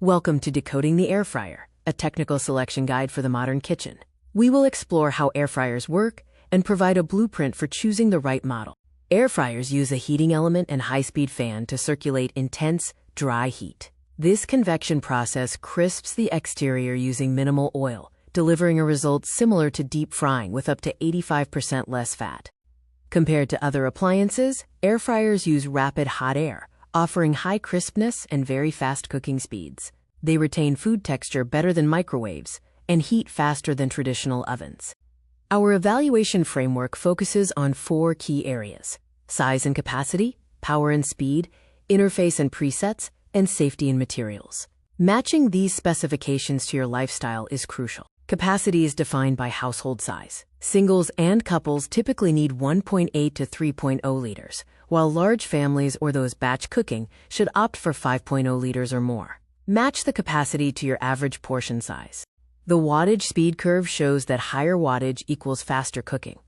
Welcome to Decoding the Air Fryer, a technical selection guide for the modern kitchen. We will explore how air fryers work and provide a blueprint for choosing the right model. Air fryers use a heating element and high-speed fan to circulate intense, dry heat. This convection process crisps the exterior using minimal oil, delivering a result similar to deep frying with up to 85% less fat. Compared to other appliances, air fryers use rapid hot air, offering high crispness and very fast cooking speeds. They retain food texture better than microwaves and heat faster than traditional ovens. Our evaluation framework focuses on 4 key areas: size and capacity, power and speed, interface and presets, and safety and materials. Matching these specifications to your lifestyle is crucial. Capacity is defined by household size. Singles and couples typically need 1.8 to 3.0 liters, while large families or those batch cooking should opt for 5.0 liters or more. Match the capacity to your average portion size. The wattage speed curve shows that higher wattage equals faster cooking.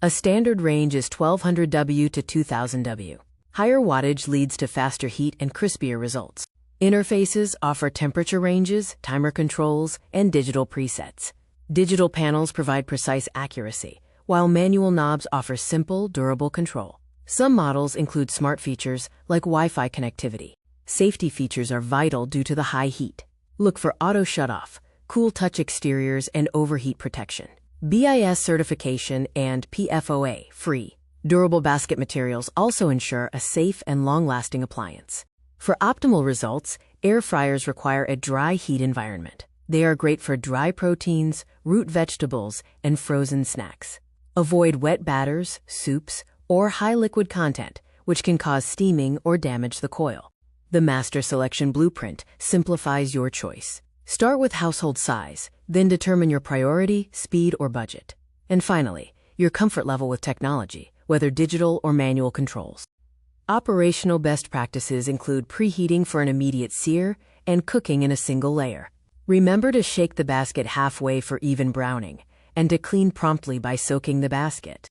A standard range is 1200 W to 2000 W. Higher wattage leads to faster heat and crispier results. Interfaces offer temperature ranges, timer controls, and digital presets. Digital panels provide precise accuracy, while manual knobs offer simple, durable control. Some models include smart features like Wi-Fi connectivity. Safety features are vital due to the high heat. Look for auto shutoff, cool touch exteriors, and overheat protection. BIS certification and PFOA-free durable basket materials also ensure a safe and long-lasting appliance. For optimal results, air fryers require a dry heat environment. They are great for dry proteins, root vegetables, and frozen snacks. Avoid wet batters, soups, or high liquid content, which can cause steaming or damage the coil. The Master Selection Blueprint simplifies your choice. Start with household size, then determine your priority, speed, or budget. And finally, your comfort level with technology, whether digital or manual controls. Operational best practices include preheating for an immediate sear and cooking in a single layer. Remember to shake the basket halfway for even browning, and to clean promptly by soaking the basket.